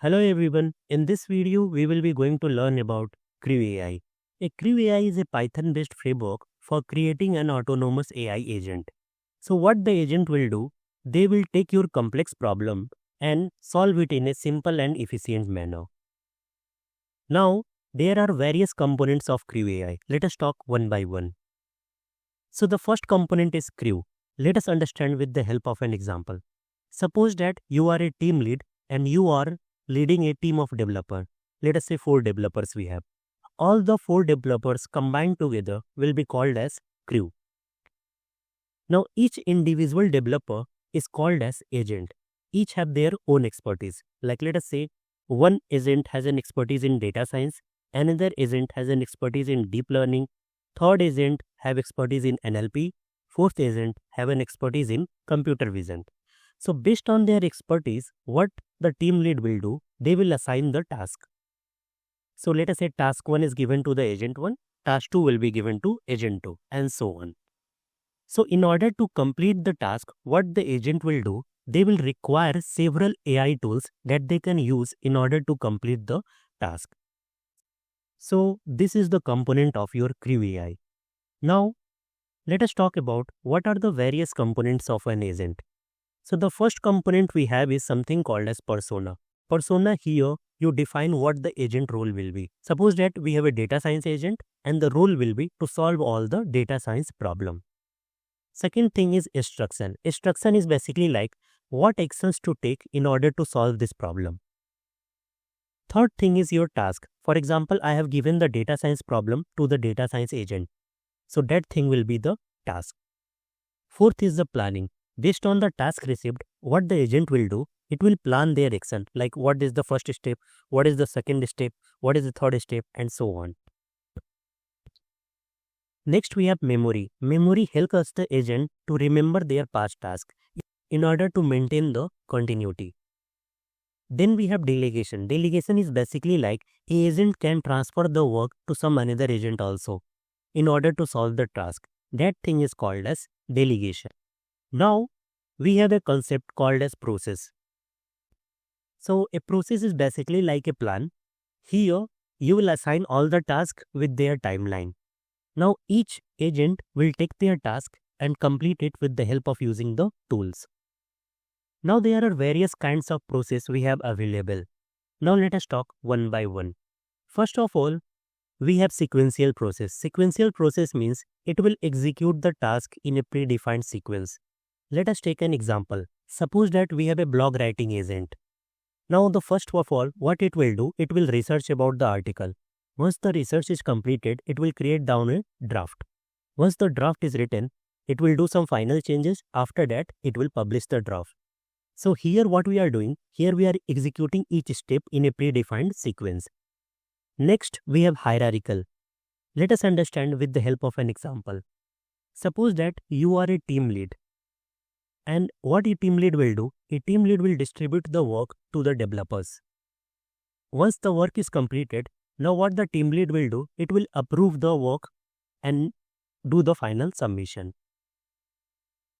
Hello everyone, in this video we will be going to learn about CrewAI. A CrewAI is a Python-based framework for creating an autonomous AI agent. So what the agent will do, they will take your complex problem and solve it in a simple and efficient manner. Now, there are various components of CrewAI. Let us talk one by one. So the first component is Crew. Let us understand with the help of an example. Suppose that you are a team lead and you are leading a team of developers. Let us say 4 developers we have. All the 4 developers combined together will be called as crew. Now each individual developer is called as agent. Each have their own expertise. Like let us say one agent has an expertise in data science, another agent has an expertise in deep learning, third agent have expertise in NLP, fourth agent have an expertise in computer vision. So based on their expertise, what the team lead will do, they will assign the task. So let us say task 1 is given to the agent 1, task 2 will be given to agent 2 and so on. So in order to complete the task, what the agent will do, they will require several AI tools that they can use in order to complete the task. So this is the component of your CrewAI. Now let us talk about what are the various components of an agent. So the first component we have is something called as persona. Persona here you define what the agent role will be. Suppose that we have a data science agent and the role will be to solve all the data science problem. Second thing is instruction. Instruction is basically like what actions to take in order to solve this problem. Third thing is your task. For example, I have given the data science problem to the data science agent. So that thing will be the task. Fourth is the planning. Based on the task received, what the agent will do, it will plan their action, like what is the first step, what is the second step, what is the third step, and so on. Next, we have memory. Memory helps us the agent to remember their past task in order to maintain the continuity. Then we have delegation. Delegation is basically like an agent can transfer the work to some another agent also in order to solve the task. That thing is called as delegation. Now, we have a concept called as process. So, a process is basically like a plan. Here, you will assign all the tasks with their timeline. Now, each agent will take their task and complete it with the help of using the tools. Now, there are various kinds of process we have available. Now, let us talk one by one. First of all, we have sequential process. Sequential process means it will execute the task in a predefined sequence. Let us take an example. Suppose that we have a blog writing agent. Now the first of all, what it will do, it will research about the article. Once the research is completed, it will create down a draft. Once the draft is written, it will do some final changes. After that, it will publish the draft. So here what we are doing, here we are executing each step in a predefined sequence. Next, we have hierarchical. Let us understand with the help of an example. Suppose that you are a team lead. And what a team lead will do, a team lead will distribute the work to the developers. Once the work is completed, now what the team lead will do, it will approve the work and do the final submission.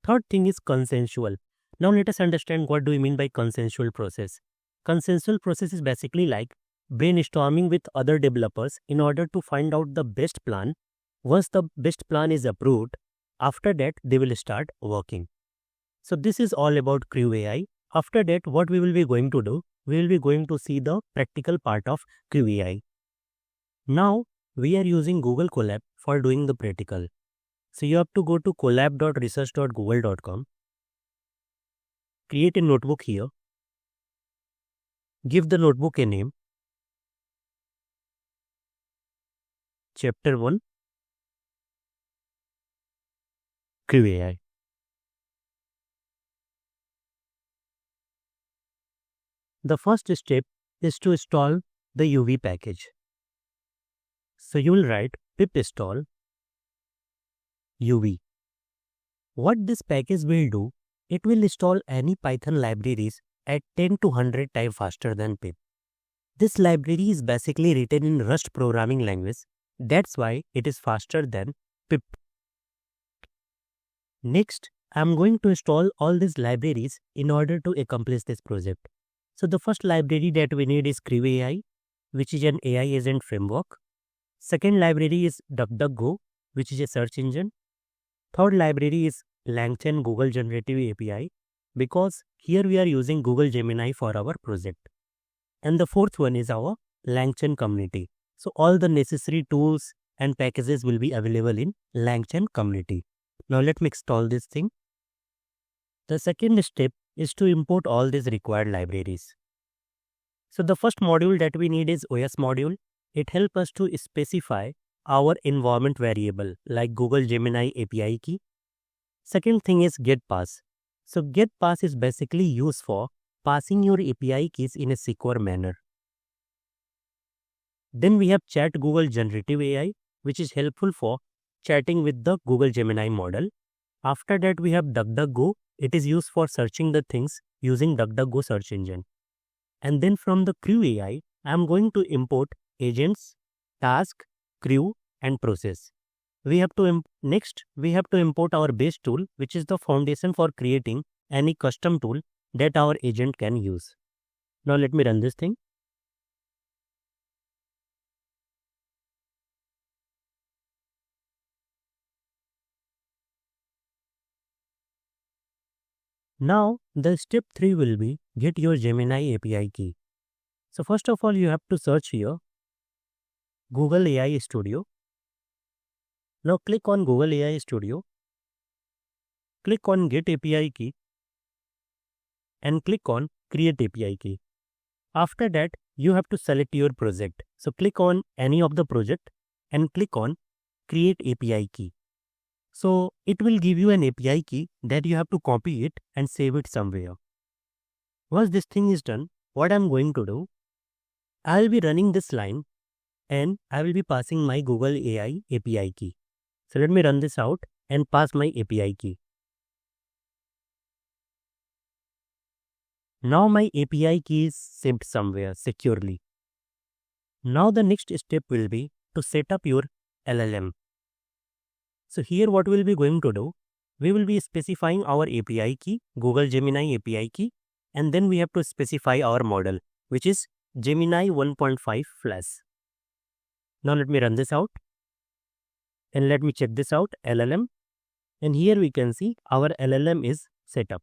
Third thing is consensual. Now let us understand what do we mean by consensual process. Consensual process is basically like brainstorming with other developers in order to find out the best plan. Once the best plan is approved, after that they will start working. So this is all about CrewAI. After that, what we will be going to do, we will be going to see the practical part of CrewAI. Now, we are using Google Colab for doing the practical. So you have to go to colab.research.google.com. Create a notebook here. Give the notebook a name. Chapter 1. CrewAI. The first step is to install the UV package. So you will write pip install UV. What this package will do, it will install any Python libraries at 10 to 100 times faster than pip. This library is basically written in Rust programming language. That's why it is faster than pip. Next, I am going to install all these libraries in order to accomplish this project. So the first library that we need is CrewAI, which is an AI agent framework. Second library is DuckDuckGo, which is a search engine. Third library is LangChain Google Generative API, because here we are using Google Gemini for our project. And the fourth one is our LangChain community. So all the necessary tools and packages will be available in LangChain community. Now let me install this thing. The second step is to import all these required libraries. So the first module that we need is OS module. It helps us to specify our environment variable like Google Gemini API key. Second thing is getPass. So getPass is basically used for passing your API keys in a secure manner. Then we have Chat Google Generative AI, which is helpful for chatting with the Google Gemini model. After that we have DuckDuckGo. It is used for searching the things using DuckDuckGo search engine. And then from the CrewAI, I am going to import agents, task, crew and process. Next, we have to import our base tool, which is the foundation for creating any custom tool that our agent can use. Now let me run this thing. Now the step 3 will be get your Gemini API key. So first of all, you have to search here Google AI Studio. Now click on Google AI Studio, click on Get API Key and click on Create API Key. After that, you have to select your project. So click on any of the project and click on Create API Key. So it will give you an API key that you have to copy it and save it somewhere. Once this thing is done, what I'm going to do, I will be running this line and I will be passing my Google AI API key. So let me run this out and pass my API key. Now my API key is saved somewhere securely. Now the next step will be to set up your LLM. So here what we'll be going to do, we will be specifying our API key, Google Gemini API key, and then we have to specify our model, which is Gemini 1.5 Flash. Now let me run this out and let me check this out, LLM, and here we can see our LLM is set up.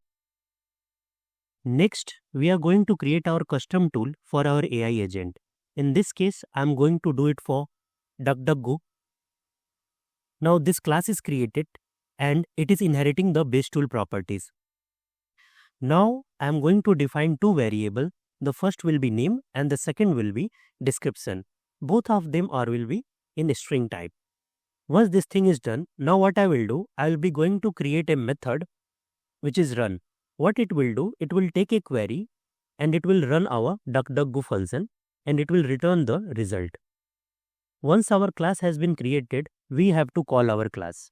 Next, we are going to create our custom tool for our AI agent. In this case, I am going to do it for DuckDuckGo. Now this class is created and it is inheriting the base tool properties. Now I am going to define two variables. The first will be name and the second will be description. Both of them will be in string type. Once this thing is done, now what I will do, I will be going to create a method which is run. What it will do, it will take a query and it will run our DuckDuckGo function and it will return the result. Once our class has been created, we have to call our class.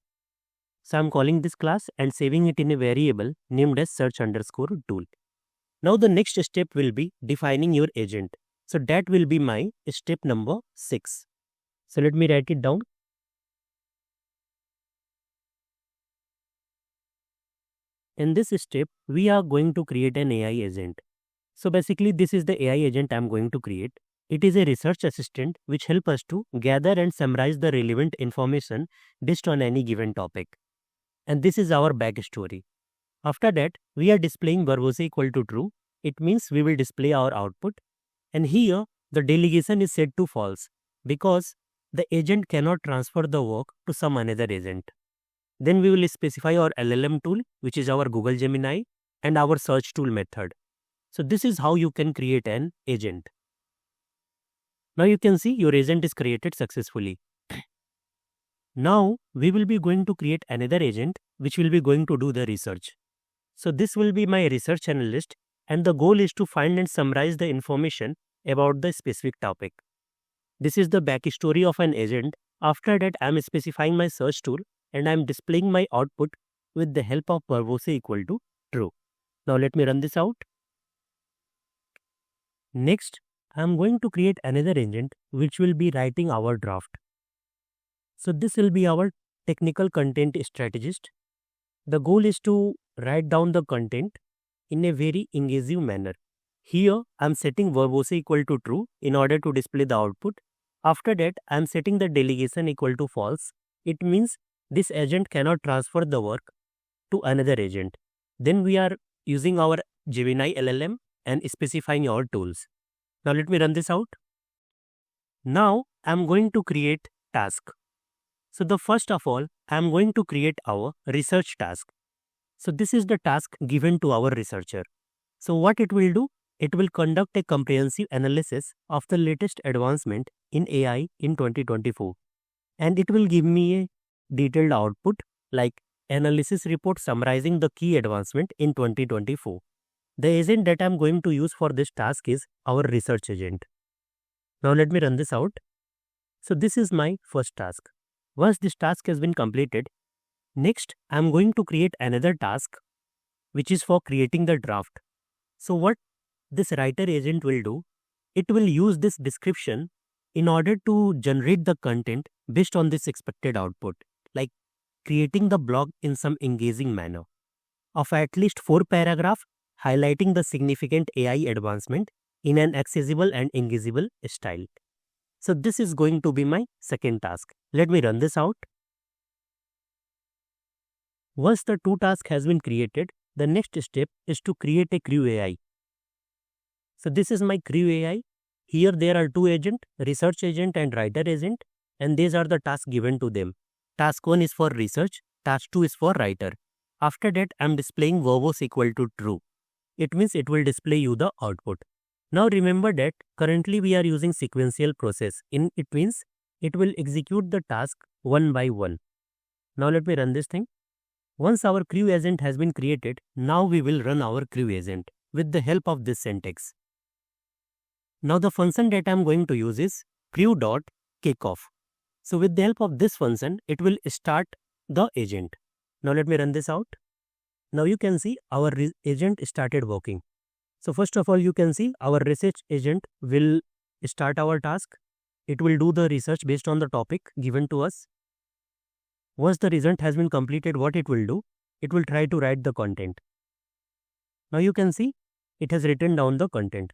So I am calling this class and saving it in a variable named as search_tool. Now the next step will be defining your agent. So that will be my step number 6. So let me write it down. In this step, we are going to create an AI agent. So basically this is the AI agent I am going to create. It is a research assistant which helps us to gather and summarize the relevant information based on any given topic. And this is our backstory. After that, we are displaying verbose equal to true. It means we will display our output. And here, the delegation is set to false because the agent cannot transfer the work to some another agent. Then we will specify our LLM tool, which is our Google Gemini, and our search tool method. So this is how you can create an agent. Now you can see your agent is created successfully. Now we will be going to create another agent which will be going to do the research. So this will be my research analyst and the goal is to find and summarize the information about the specific topic. This is the backstory of an agent. After that, I am specifying my search tool and I am displaying my output with the help of verbose equal to true. Now let me run this out. Next, I am going to create another agent which will be writing our draft. So this will be our technical content strategist. The goal is to write down the content in a very engaging manner. Here I'm setting verbose equal to true in order to display the output. After that I'm setting the delegation equal to false. It means this agent cannot transfer the work to another agent. Then we are using our Gemini LLM and specifying our tools. Now let me run this out. Now I'm going to create task. So the first of all, I'm going to create our research task. So this is the task given to our researcher. So what it will do? It will conduct a comprehensive analysis of the latest advancement in AI in 2024. And it will give me a detailed output like analysis report summarizing the key advancement in 2024. The agent that I'm going to use for this task is our research agent. Now let me run this out. So this is my first task. Once this task has been completed, next I'm going to create another task which is for creating the draft. So what this writer agent will do, it will use this description in order to generate the content based on this expected output, like creating the blog in some engaging manner of at least 4 paragraphs highlighting the significant AI advancement in an accessible and engageable style. So this is going to be my second task. Let me run this out. Once the two tasks has been created, the next step is to create a CrewAI. So this is my CrewAI. Here there are two agents, research agent and writer agent, and these are the tasks given to them. Task 1 is for research, task 2 is for writer. After that, I am displaying verbose equal to true. It means it will display you the output. Now remember that currently we are using sequential process. It means it will execute the task one by one. Now let me run this thing. Once our Crew agent has been created, now we will run our Crew agent with the help of this syntax. Now the function that I am going to use is crew.kickoff. So with the help of this function, it will start the agent. Now let me run this out. Now you can see our agent started working. So first of all, you can see our research agent will start our task. It will do the research based on the topic given to us. Once the result has been completed, what it will do? It will try to write the content. Now you can see it has written down the content.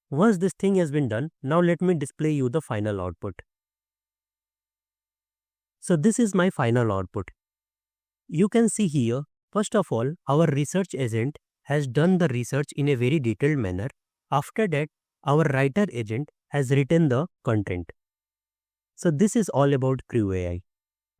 Once this thing has been done, now let me display you the final output. So this is my final output. You can see here, first of all, our research agent has done the research in a very detailed manner. After that, our writer agent has written the content. So this is all about CrewAI.